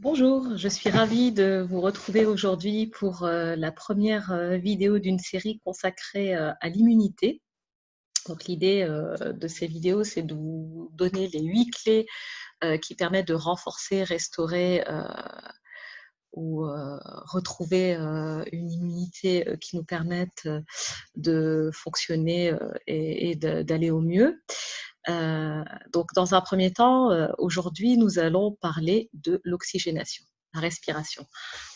Bonjour, je suis ravie de vous retrouver aujourd'hui pour la première vidéo d'une série consacrée à l'immunité. Donc l'idée de ces vidéos, c'est de vous donner les 8 clés qui permettent de renforcer, restaurer ou retrouver une immunité qui nous permette de fonctionner et d'aller au mieux. Donc dans un premier temps, aujourd'hui, nous allons parler de l'oxygénation, la respiration.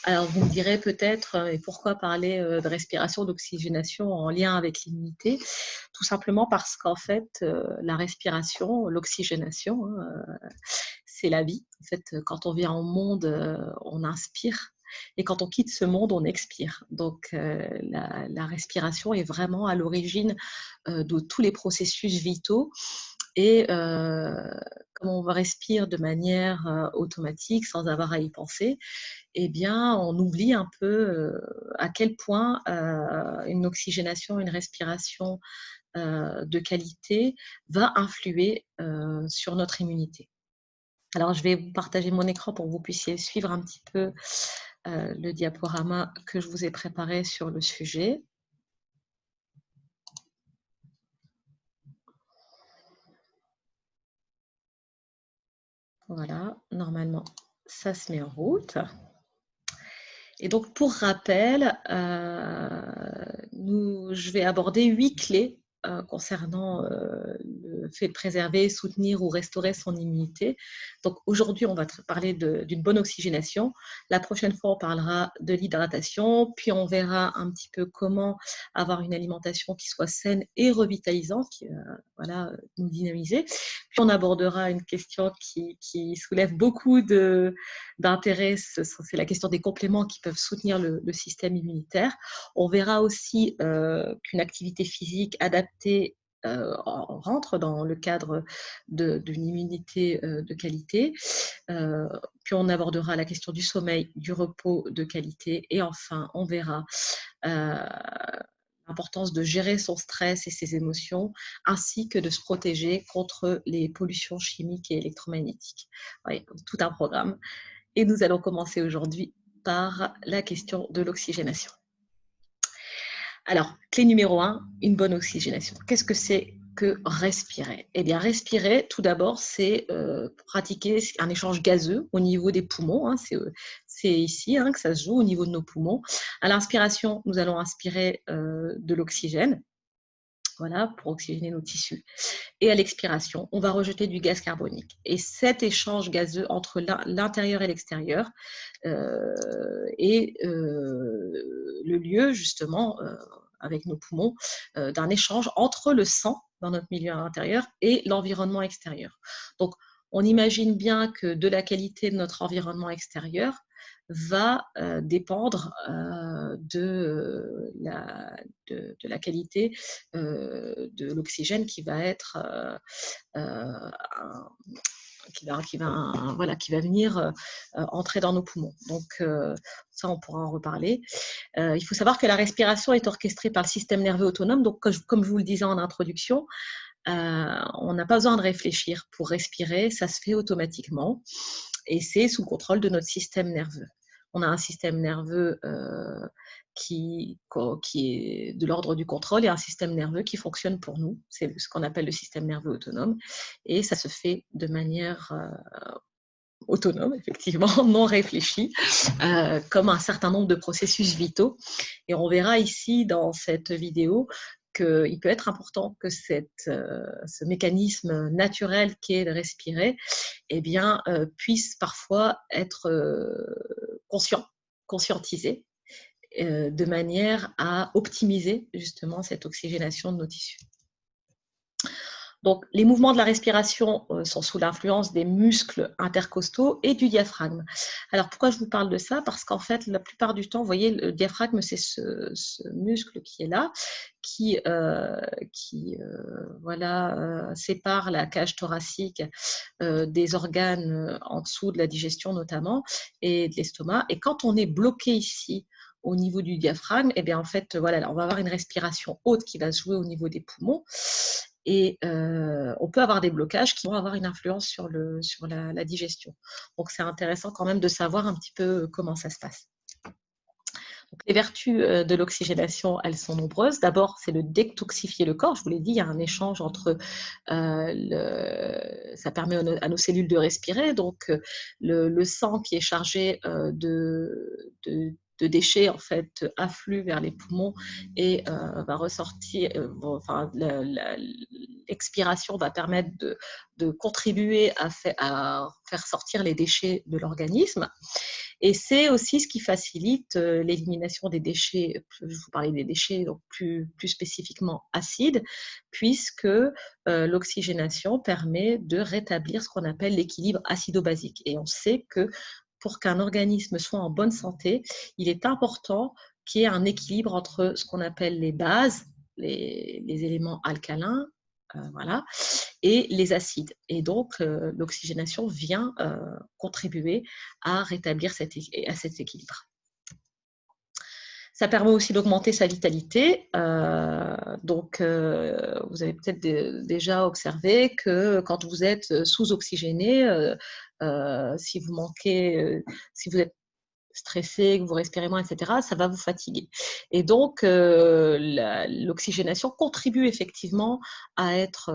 Alors vous me direz peut-être, et pourquoi parler de respiration, d'oxygénation en lien avec l'immunité? Tout simplement parce qu'en fait, la respiration, l'oxygénation, hein, c'est la vie. En fait, quand on vient au monde, on inspire et quand on quitte ce monde, on expire. Donc la respiration est vraiment à l'origine de tous les processus vitaux et comme on respire de manière automatique sans avoir à y penser, eh bien, on oublie un peu à quel point une oxygénation, une respiration de qualité va influer sur notre immunité. Alors, je vais vous partager mon écran pour que vous puissiez suivre un petit peu le diaporama que je vous ai préparé sur le sujet. Voilà, normalement, ça se met en route. Et donc, pour rappel, je vais aborder 8 clés concernant le fait de préserver, soutenir ou restaurer son immunité. Donc, aujourd'hui, on va parler d'une bonne oxygénation. La prochaine fois, on parlera de l'hydratation, puis on verra un petit peu comment avoir une alimentation qui soit saine et revitalisante, qui va voilà, nous dynamiser. Puis, on abordera une question qui soulève beaucoup d'intérêt, c'est la question des compléments qui peuvent soutenir le système immunitaire. On verra aussi qu'une activité physique adaptée rentre dans le cadre d'une immunité de qualité. Puis on abordera la question du sommeil, du repos de qualité. Et enfin, on verra l'importance de gérer son stress et ses émotions, ainsi que de se protéger contre les pollutions chimiques et électromagnétiques. Oui, tout un programme. Et nous allons commencer aujourd'hui par la question de l'oxygénation. Alors, clé numéro 1, une bonne oxygénation. Qu'est-ce que c'est que respirer? Eh bien, respirer, tout d'abord, c'est pratiquer un échange gazeux au niveau des poumons. Hein, c'est ici que ça se joue au niveau de nos poumons. À l'inspiration, nous allons inspirer de l'oxygène, voilà, pour oxygéner nos tissus. Et à l'expiration, on va rejeter du gaz carbonique. Et cet échange gazeux entre l'intérieur et l'extérieur est le lieu, justement, avec nos poumons, d'un échange entre le sang dans notre milieu intérieur et l'environnement extérieur. Donc, on imagine bien que de la qualité de notre environnement extérieur va dépendre de la qualité de l'oxygène qui va être qui va venir entrer dans nos poumons. Donc ça, on pourra en reparler. Il faut savoir que la respiration est orchestrée par le système nerveux autonome. Donc, comme je vous le disais en introduction, on n'a pas besoin de réfléchir pour respirer, ça se fait automatiquement et c'est sous le contrôle de notre système nerveux. On a un système nerveux qui est de l'ordre du contrôle et un système nerveux qui fonctionne pour nous. C'est ce qu'on appelle le système nerveux autonome et ça se fait de manière autonome, effectivement, non réfléchie, comme un certain nombre de processus vitaux. Et on verra ici dans cette vidéo qu'il peut être important que ce mécanisme naturel qui est de respirer eh bien, puisse parfois être conscientisé de manière à optimiser justement cette oxygénation de nos tissus. Donc, les mouvements de la respiration sont sous l'influence des muscles intercostaux et du diaphragme. Alors, pourquoi je vous parle de ça? Parce qu'en fait, la plupart du temps, vous voyez, le diaphragme, c'est ce muscle qui est là, qui sépare la cage thoracique des organes en dessous de la digestion notamment et de l'estomac. Et quand on est bloqué ici, au niveau du diaphragme, eh bien en fait, voilà, on va avoir une respiration haute qui va se jouer au niveau des poumons. et on peut avoir des blocages qui vont avoir une influence sur la digestion. Donc, c'est intéressant quand même de savoir un petit peu comment ça se passe. Donc, les vertus de l'oxygénation, elles sont nombreuses. D'abord, c'est de détoxifier le corps. Je vous l'ai dit, il y a un échange entre ça permet à nos cellules de respirer. Donc, le sang qui est chargé de déchets en fait afflue vers les poumons et va ressortir. Enfin, l'expiration va permettre de contribuer à faire sortir les déchets de l'organisme. Et c'est aussi ce qui facilite l'élimination des déchets, je vous parlais des déchets donc plus spécifiquement acides, puisque l'oxygénation permet de rétablir ce qu'on appelle l'équilibre acido-basique. Et on sait que pour qu'un organisme soit en bonne santé, il est important qu'il y ait un équilibre entre ce qu'on appelle les bases, les éléments alcalins, voilà, et les acides. Et donc, l'oxygénation vient contribuer à rétablir cet équilibre. Ça permet aussi d'augmenter sa vitalité. Donc, vous avez peut-être déjà observé que quand vous êtes sous-oxygéné, si vous manquez, si vous êtes stressé, que vous respirez moins, etc., ça va vous fatiguer. Et donc, l'oxygénation contribue effectivement à être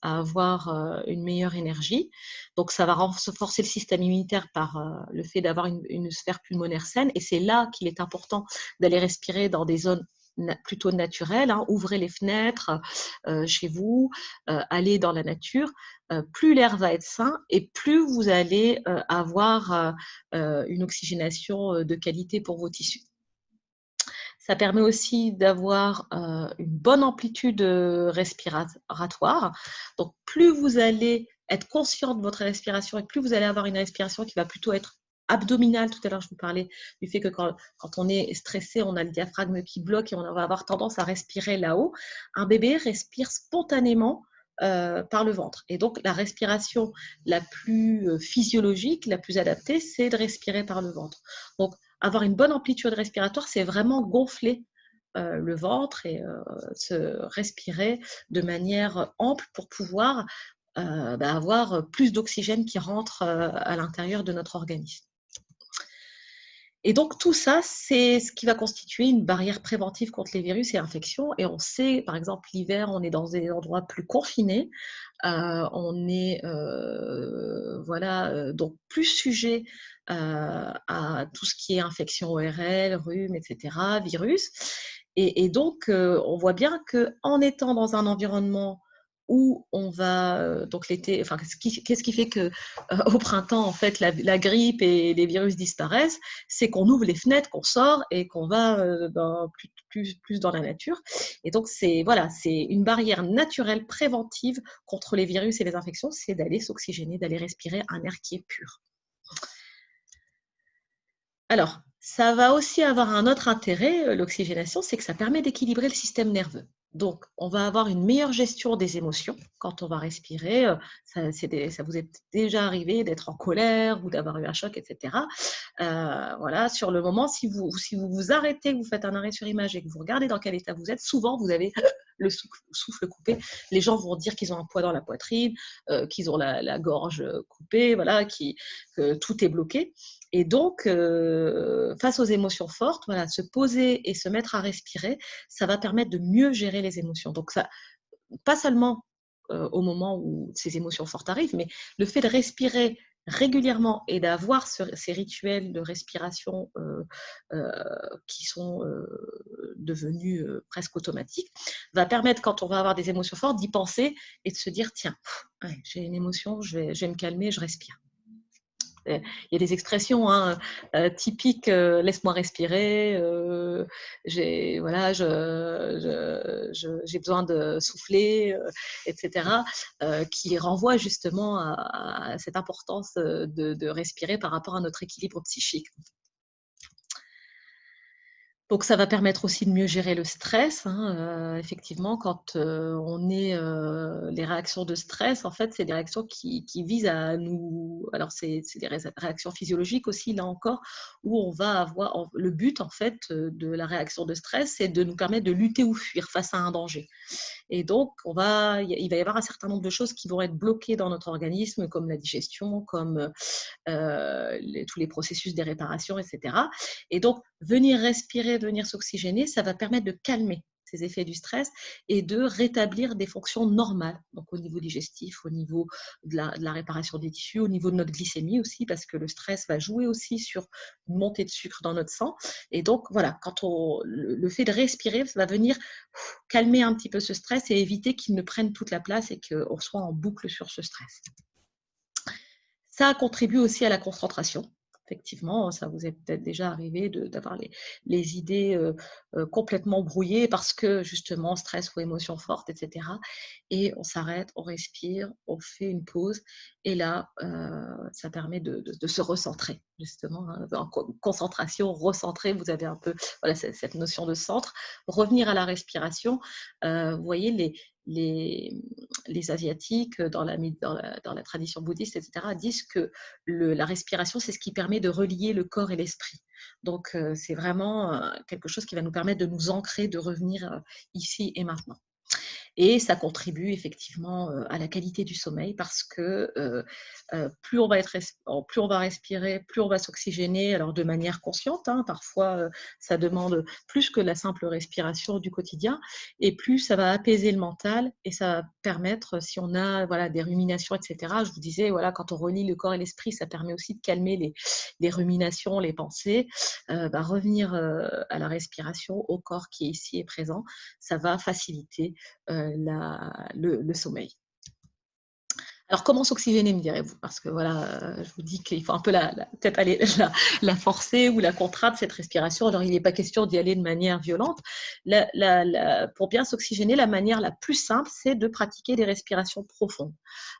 à avoir une meilleure énergie. Donc, ça va renforcer le système immunitaire par le fait d'avoir une sphère pulmonaire saine. Et c'est là qu'il est important d'aller respirer dans des zones plutôt naturelles. Ouvrez les fenêtres chez vous, allez dans la nature. Plus l'air va être sain et plus vous allez avoir une oxygénation de qualité pour vos tissus. Ça permet aussi d'avoir une bonne amplitude respiratoire. Donc, plus vous allez être conscient de votre respiration et plus vous allez avoir une respiration qui va plutôt être abdominale. Tout à l'heure, je vous parlais du fait que quand on est stressé, on a le diaphragme qui bloque et on va avoir tendance à respirer là-haut. Un bébé respire spontanément par le ventre. Et donc, la respiration la plus physiologique, la plus adaptée, c'est de respirer par le ventre. Donc, avoir une bonne amplitude respiratoire, c'est vraiment gonfler le ventre et se respirer de manière ample pour pouvoir avoir plus d'oxygène qui rentre à l'intérieur de notre organisme. Et donc, tout ça, c'est ce qui va constituer une barrière préventive contre les virus et infections. Et on sait, par exemple, l'hiver, on est dans des endroits plus confinés. On est donc plus sujet à tout ce qui est infection ORL, rhume, etc., virus. Et donc, on voit bien qu'en étant dans un environnement où on va, donc l'été, enfin, qu'est-ce qui fait qu'au printemps, en fait, la grippe et les virus disparaissent, c'est qu'on ouvre les fenêtres, qu'on sort et qu'on va plus dans la nature. Et donc, c'est une barrière naturelle préventive contre les virus et les infections, c'est d'aller s'oxygéner, d'aller respirer un air qui est pur. Alors, ça va aussi avoir un autre intérêt, l'oxygénation, c'est que ça permet d'équilibrer le système nerveux. Donc, on va avoir une meilleure gestion des émotions quand on va respirer. Ça vous est déjà arrivé d'être en colère ou d'avoir eu un choc, etc. Voilà, sur le moment, si vous vous arrêtez, que vous faites un arrêt sur image et que vous regardez dans quel état vous êtes, souvent vous avez le souffle coupé. Les gens vont dire qu'ils ont un poids dans la poitrine, qu'ils ont la gorge coupée, voilà, que tout est bloqué. Et donc, face aux émotions fortes, voilà, se poser et se mettre à respirer, ça va permettre de mieux gérer les émotions. Donc, ça, pas seulement au moment où ces émotions fortes arrivent, mais le fait de respirer régulièrement et d'avoir ces rituels de respiration qui sont devenus presque automatiques, va permettre, quand on va avoir des émotions fortes, d'y penser et de se dire, tiens, j'ai une émotion, je vais me calmer, je respire. Il y a des expressions typiques, laisse-moi respirer, j'ai besoin de souffler, etc., qui renvoient justement à cette importance de respirer par rapport à notre équilibre psychique. Donc, ça va permettre aussi de mieux gérer le stress. Effectivement, quand on est les réactions de stress, en fait, c'est des réactions qui visent à nous… Alors, c'est des réactions physiologiques aussi, là encore, où on va avoir… Le but, en fait, de la réaction de stress, c'est de nous permettre de lutter ou fuir face à un danger. Et donc, il va y avoir un certain nombre de choses qui vont être bloquées dans notre organisme, comme la digestion, comme tous les processus des réparations, etc. Et donc, venir respirer, venir s'oxygéner, ça va permettre de calmer ces effets du stress et de rétablir des fonctions normales, donc au niveau digestif, au niveau de la réparation des tissus, au niveau de notre glycémie aussi, parce que le stress va jouer aussi sur une montée de sucre dans notre sang. Et donc, voilà, le fait de respirer, ça va venir calmer un petit peu ce stress et éviter qu'il ne prenne toute la place et qu'on soit en boucle sur ce stress. Ça contribue aussi à la concentration. Effectivement, ça vous est peut-être déjà arrivé d'avoir les idées complètement brouillées parce que justement, stress ou émotion forte, etc. Et on s'arrête, on respire, on fait une pause et là, ça permet de se recentrer, justement. Hein, en concentration, recentrer, vous avez un peu voilà, cette notion de centre. Revenir à la respiration, vous voyez, les Asiatiques, dans la tradition bouddhiste, etc., disent que la respiration, c'est ce qui permet de relier le corps et l'esprit. Donc, c'est vraiment quelque chose qui va nous permettre de nous ancrer, de revenir ici et maintenant. Et ça contribue effectivement à la qualité du sommeil parce que plus on va respirer, plus on va s'oxygéner, alors de manière consciente, hein, parfois ça demande plus que la simple respiration du quotidien, et plus ça va apaiser le mental et ça va permettre, si on a voilà, des ruminations, etc., je vous disais, voilà, quand on relie le corps et l'esprit, ça permet aussi de calmer les ruminations, les pensées, revenir à la respiration, au corps qui est ici et présent, ça va faciliter le sommeil. Alors, comment s'oxygéner, me direz-vous? Parce que voilà, je vous dis qu'il faut un peu peut-être aller la forcer ou la contraindre, cette respiration. Alors, il n'est pas question d'y aller de manière violente. Pour bien s'oxygéner, la manière la plus simple, c'est de pratiquer des respirations profondes.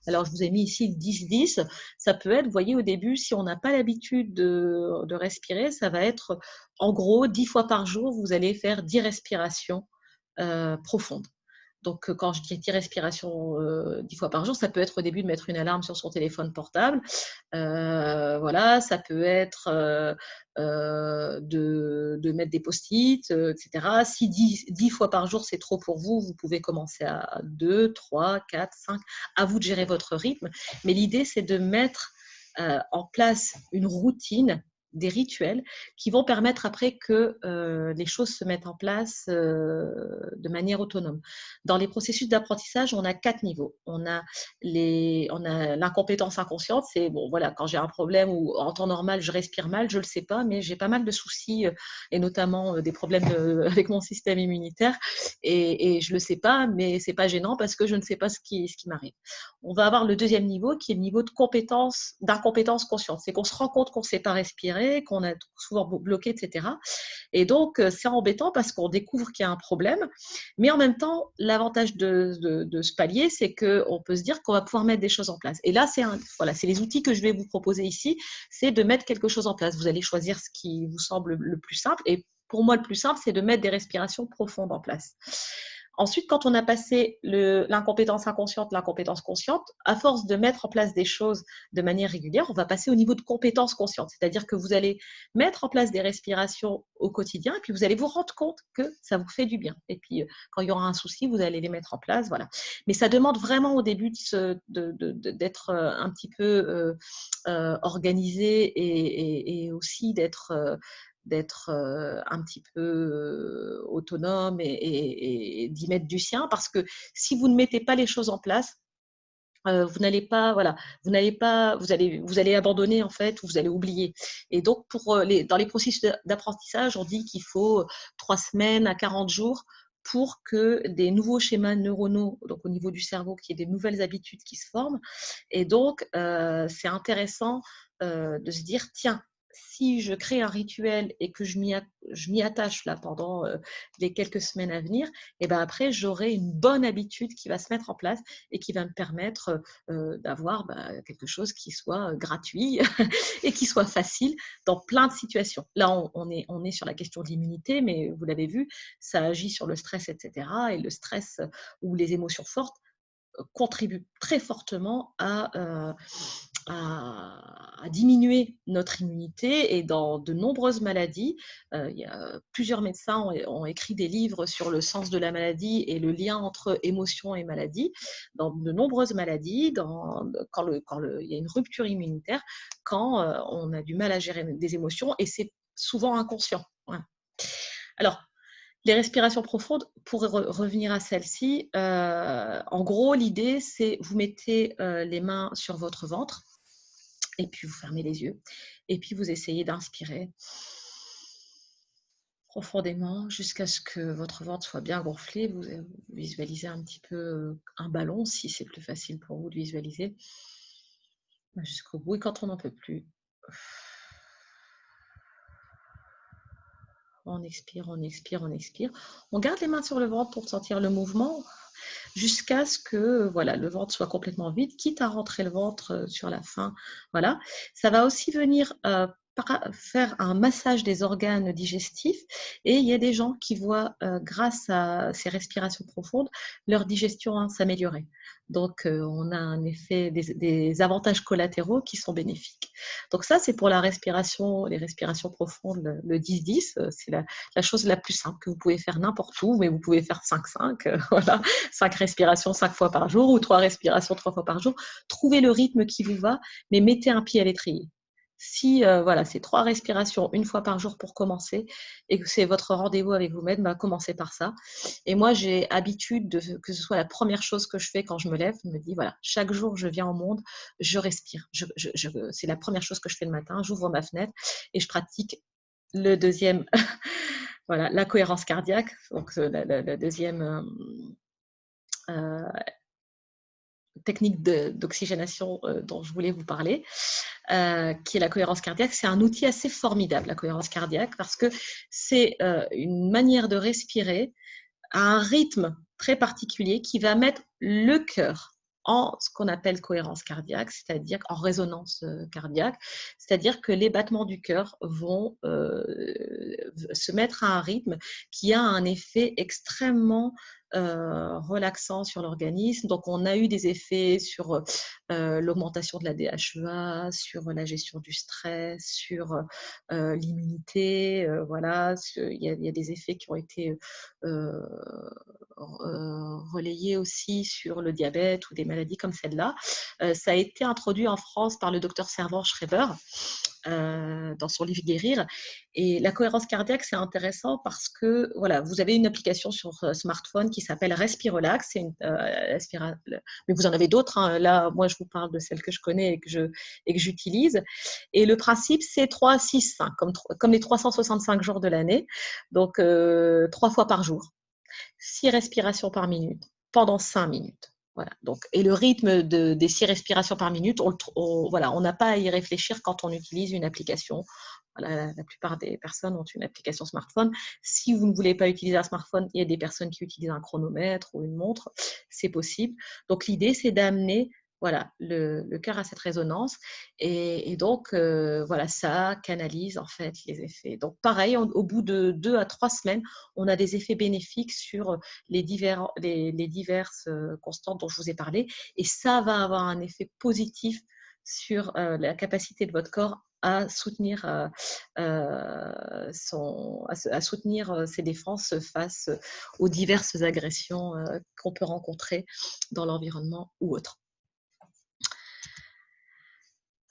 Alors, je vous ai mis ici le 10-10. Ça peut être, vous voyez, au début, si on n'a pas l'habitude de respirer, ça va être, en gros, 10 fois par jour, vous allez faire 10 respirations profondes. Donc, quand je dis 10 respirations 10 fois par jour, ça peut être au début de mettre une alarme sur son téléphone portable. Voilà, ça peut être de mettre des post-it, etc. Si 10 fois par jour, c'est trop pour vous, vous pouvez commencer à 2, 3, 4, 5. À vous de gérer votre rythme. Mais l'idée, c'est de mettre en place une routine, des rituels qui vont permettre après que les choses se mettent en place de manière autonome. Dans les processus d'apprentissage, on a 4 niveaux. On a l'incompétence inconsciente, c'est bon, voilà, quand j'ai un problème ou en temps normal, je respire mal, je ne le sais pas, mais j'ai pas mal de soucis et notamment des problèmes avec mon système immunitaire et je ne le sais pas, mais ce n'est pas gênant parce que je ne sais pas ce qui m'arrive. On va avoir le deuxième niveau qui est le niveau d'incompétence consciente. C'est qu'on se rend compte qu'on ne sait pas respirer, qu'on a souvent bloqué, etc. Et donc, c'est embêtant parce qu'on découvre qu'il y a un problème. Mais en même temps, l'avantage de ce palier, c'est qu'on peut se dire qu'on va pouvoir mettre des choses en place. Et là, c'est les outils que je vais vous proposer ici, c'est de mettre quelque chose en place. Vous allez choisir ce qui vous semble le plus simple. Et pour moi, le plus simple, c'est de mettre des respirations profondes en place. Ensuite, quand on a passé l'incompétence inconsciente, l'incompétence consciente, à force de mettre en place des choses de manière régulière, on va passer au niveau de compétence consciente. C'est-à-dire que vous allez mettre en place des respirations au quotidien et puis vous allez vous rendre compte que ça vous fait du bien. Et puis, quand il y aura un souci, vous allez les mettre en place. Voilà. Mais ça demande vraiment au début d'être un petit peu organisé et aussi d'être un petit peu autonome et d'y mettre du sien, parce que si vous ne mettez pas les choses en place, vous n'allez pas, voilà, vous allez abandonner en fait, ou vous allez oublier. Et donc dans les processus d'apprentissage, on dit qu'il faut 3 semaines à 40 jours pour que des nouveaux schémas neuronaux, donc au niveau du cerveau, qu'il y ait des nouvelles habitudes qui se forment. Et donc, c'est intéressant de se dire, tiens, si je crée un rituel et que je m'y attache là pendant les quelques semaines à venir, et ben après, j'aurai une bonne habitude qui va se mettre en place et qui va me permettre d'avoir quelque chose qui soit gratuit et qui soit facile dans plein de situations. Là, on est sur la question de l'immunité, mais vous l'avez vu, ça agit sur le stress, etc. Et le stress ou les émotions fortes contribue très fortement à diminuer notre immunité. Et dans de nombreuses maladies, il y a plusieurs médecins ont écrit des livres sur le sens de la maladie et le lien entre émotion et maladie. Dans de nombreuses maladies, quand il y a une rupture immunitaire, quand on a du mal à gérer des émotions, et c'est souvent inconscient. Voilà. Alors, les respirations profondes, pour revenir à celle-ci, en gros, l'idée, c'est vous mettez les mains sur votre ventre et puis vous fermez les yeux et puis vous essayez d'inspirer profondément jusqu'à ce que votre ventre soit bien gonflé. Vous visualisez un petit peu un ballon, si c'est plus facile pour vous de visualiser, jusqu'au bout. Et quand on n'en peut plus, on expire, on expire, on expire. On garde les mains sur le ventre pour sentir le mouvement jusqu'à ce que voilà, le ventre soit complètement vide, quitte à rentrer le ventre sur la fin. Voilà. Ça va aussi venir faire un massage des organes digestifs, et il y a des gens qui voient, grâce à ces respirations profondes, leur digestion s'améliorer. Donc, on a un effet, des avantages collatéraux qui sont bénéfiques. Donc ça, c'est pour la respiration, les respirations profondes, le 10-10, c'est la chose la plus simple que vous pouvez faire n'importe où, mais vous pouvez faire 5-5, voilà, 5 respirations 5 fois par jour ou 3 respirations 3 fois par jour. Trouvez le rythme qui vous va, mais mettez un pied à l'étrier. Si voilà, c'est 3 respirations une fois par jour pour commencer et que c'est votre rendez-vous avec vous-même, bah, commencez par ça. Et moi, j'ai habitude que ce soit la première chose que je fais quand je me lève, je me dis voilà, chaque jour je viens au monde, je respire. C'est la première chose que je fais le matin, j'ouvre ma fenêtre et je pratique le deuxième, voilà, la cohérence cardiaque, donc la deuxième technique d'oxygénation dont je voulais vous parler, qui est la cohérence cardiaque. C'est un outil assez formidable, la cohérence cardiaque, parce que c'est une manière de respirer à un rythme très particulier qui va mettre le cœur en ce qu'on appelle cohérence cardiaque, c'est-à-dire en résonance cardiaque, c'est-à-dire que les battements du cœur vont se mettre à un rythme qui a un effet extrêmement relaxant sur l'organisme. Donc, on a eu des effets sur l'augmentation de la DHEA, sur la gestion du stress, sur l'immunité. Voilà, il y a des effets qui ont été relayés aussi sur le diabète ou des maladies comme celle-là. Ça a été introduit en France par le docteur Servan Schreiber dans son livre Guérir. Et la cohérence cardiaque, c'est intéressant parce que voilà, vous avez une application sur smartphone qui s'appelle Respirelax. Mais vous en avez d'autres. Hein. Là, moi, je vous parle de celle que je connais et que j'utilise. Et le principe, c'est 3, 6, 5, comme les 365 jours de l'année. Donc, 3 fois par jour. 6 respirations par minute pendant 5 minutes. Voilà. Donc, et le rythme des 6 respirations par minute, voilà, on n'a pas à y réfléchir quand on utilise une application. Voilà, la plupart des personnes ont une application smartphone. Si vous ne voulez pas utiliser un smartphone, il y a des personnes qui utilisent un chronomètre ou une montre, c'est possible. Donc l'idée, c'est d'amener voilà, le cœur à cette résonance et donc voilà, ça canalise en fait les effets. Donc pareil, au bout de 2 à 3 semaines, on a des effets bénéfiques sur les diverses constantes dont je vous ai parlé, et ça va avoir un effet positif sur la capacité de votre corps à soutenir, ses défenses face aux diverses agressions qu'on peut rencontrer dans l'environnement ou autre.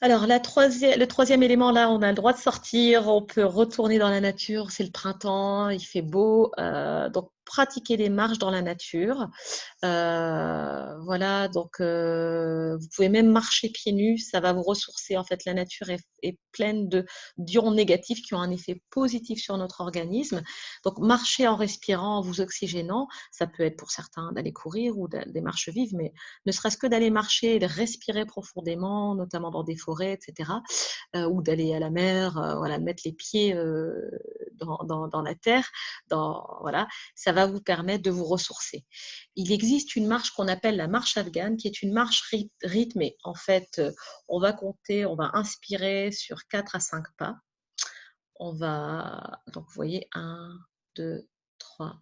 Alors, le troisième élément, là, on a le droit de sortir, on peut retourner dans la nature, c'est le printemps, il fait beau, donc pratiquer des marches dans la nature. Voilà, donc vous pouvez même marcher pieds nus, ça va vous ressourcer. En fait, la nature est pleine d'ions négatifs qui ont un effet positif sur notre organisme. Donc, marcher en respirant, en vous oxygénant, ça peut être pour certains d'aller courir ou des marches vives, mais ne serait-ce que d'aller marcher et de respirer profondément, notamment dans des forêts, etc., ou d'aller à la mer, voilà, de mettre les pieds dans la terre, voilà, ça va vous permettre de vous ressourcer. Il existe une marche qu'on appelle la marche afghane, qui est une marche rythmée. En fait, on va compter, on va inspirer sur 4 à 5 pas. On va, donc vous voyez, 1, 2, 3,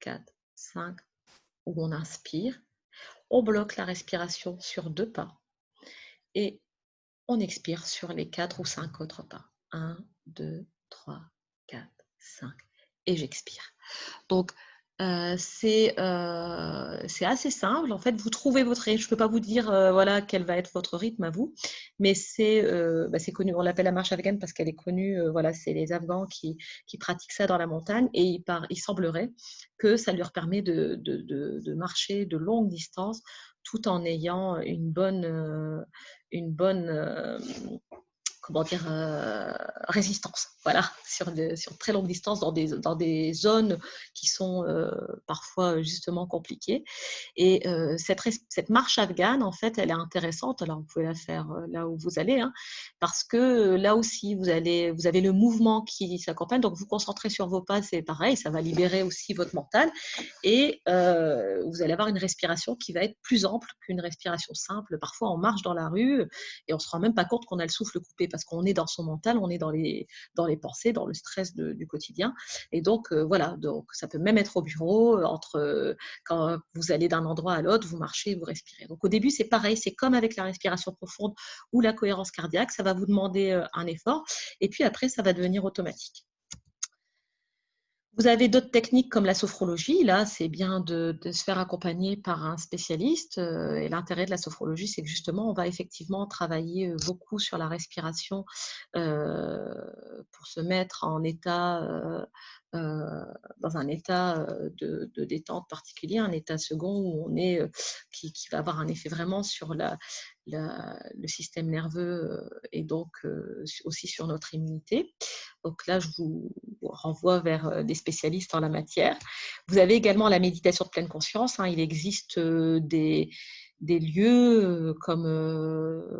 4, 5, où on inspire. on bloque la respiration sur 2 pas et on expire sur les 4 ou 5 autres pas. 1, 2, 3, 4, 5 et j'expire. Donc, c'est assez simple. En fait, vous trouvez votre rythme. Je ne peux pas vous dire voilà, quel va être votre rythme à vous, mais c'est connu. On l'appelle la marche afghane parce qu'elle est connue. Voilà, c'est les Afghans qui pratiquent ça dans la montagne et il semblerait que ça leur permet de marcher de longues distances tout en ayant une bonne comment dire, résistance, voilà, sur très longue distance dans des zones qui sont parfois justement compliquées. Et cette marche afghane, en fait, elle est intéressante. Alors, vous pouvez la faire là où vous allez, hein, parce que là aussi, vous avez le mouvement qui s'accompagne. Donc, vous concentrez sur vos pas, c'est pareil, ça va libérer aussi votre mental. Et vous allez avoir une respiration qui va être plus ample qu'une respiration simple. Parfois, on marche dans la rue et on ne se rend même pas compte qu'on a le souffle coupé parce qu'on est dans son mental, on est dans les pensées, dans le stress du quotidien. Et donc, voilà, donc, ça peut même être au bureau, quand vous allez d'un endroit à l'autre, vous marchez, vous respirez. Donc, au début, c'est pareil, c'est comme avec la respiration profonde ou la cohérence cardiaque, ça va vous demander un effort et puis après, ça va devenir automatique. Vous avez d'autres techniques comme la sophrologie. Là, c'est bien de se faire accompagner par un spécialiste. Et l'intérêt de la sophrologie, c'est que justement, on va effectivement travailler beaucoup sur la respiration pour se mettre en état, dans un état de détente particulier, un état second où on est, qui va avoir un effet vraiment sur le système nerveux et donc aussi sur notre immunité. Donc là, je vous renvoie vers des spécialistes en la matière. Vous avez également la méditation de pleine conscience. Il existe des lieux comme,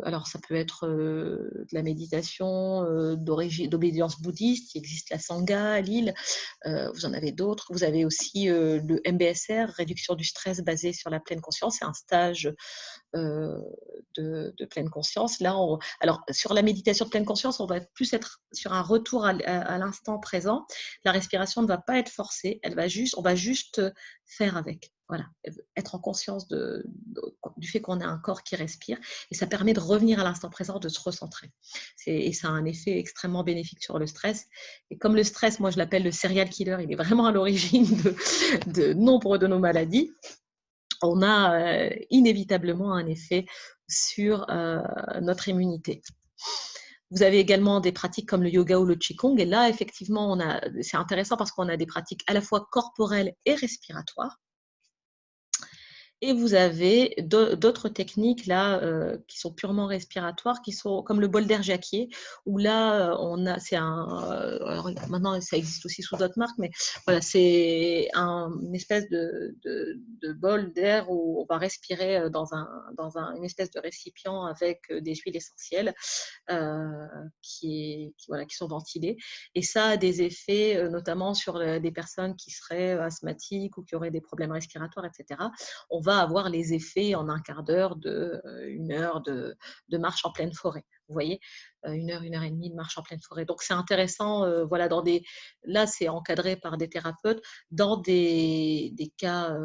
alors ça peut être de la méditation d'obédience bouddhiste, il existe la Sangha à Lille, vous en avez d'autres. Vous avez aussi le MBSR, réduction du stress basé sur la pleine conscience, c'est un stage de pleine conscience. Là, alors sur la méditation de pleine conscience, on va plus être sur un retour à l'instant présent. La respiration ne va pas être forcée, on va juste faire avec. Voilà, être en conscience du fait qu'on a un corps qui respire et ça permet de revenir à l'instant présent, de se recentrer. Et ça a un effet extrêmement bénéfique sur le stress. Et comme le stress, moi je l'appelle le serial killer, il est vraiment à l'origine de nombre de nos maladies. On a inévitablement un effet sur notre immunité. Vous avez également des pratiques comme le yoga ou le qigong. Et là, effectivement, c'est intéressant parce qu'on a des pratiques à la fois corporelles et respiratoires. Et vous avez d'autres techniques là qui sont purement respiratoires, qui sont comme le bol d'air Jacquier, où là alors maintenant ça existe aussi sous d'autres marques, mais voilà, c'est une espèce de bol d'air où on va respirer dans une espèce de récipient avec des huiles essentielles qui sont ventilées. Et ça a des effets notamment sur des personnes qui seraient asthmatiques ou qui auraient des problèmes respiratoires, etc. On va avoir les effets en un quart d'heure une heure de marche en pleine forêt. Vous voyez, 1 heure, 1 heure et demie de marche en pleine forêt. Donc, c'est intéressant. Voilà, là, c'est encadré par des thérapeutes dans des cas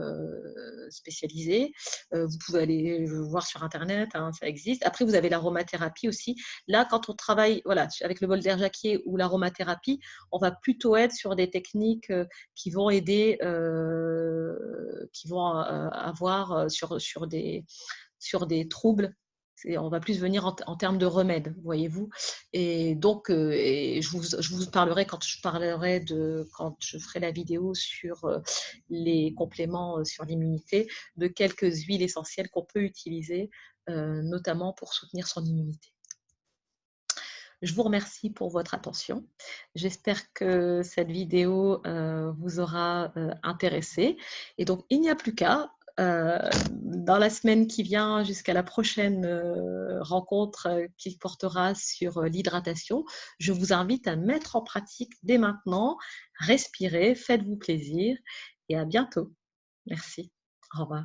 spécialisés. Vous pouvez aller voir sur Internet, ça existe. Après, vous avez l'aromathérapie aussi. Là, quand on travaille avec le bol d'air Jacquier ou l'aromathérapie, on va plutôt être sur des techniques qui vont aider, qui vont avoir sur des troubles. On va plus venir en termes de remèdes, voyez-vous. Et donc, je vous parlerai quand je ferai la vidéo sur les compléments sur l'immunité, de quelques huiles essentielles qu'on peut utiliser, notamment pour soutenir son immunité. Je vous remercie pour votre attention. J'espère que cette vidéo vous aura intéressé. Et donc, il n'y a plus qu'à, dans la semaine qui vient, jusqu'à la prochaine rencontre qui portera sur l'hydratation, je vous invite à mettre en pratique dès maintenant. Respirez, faites-vous plaisir et à bientôt. Merci. Au revoir.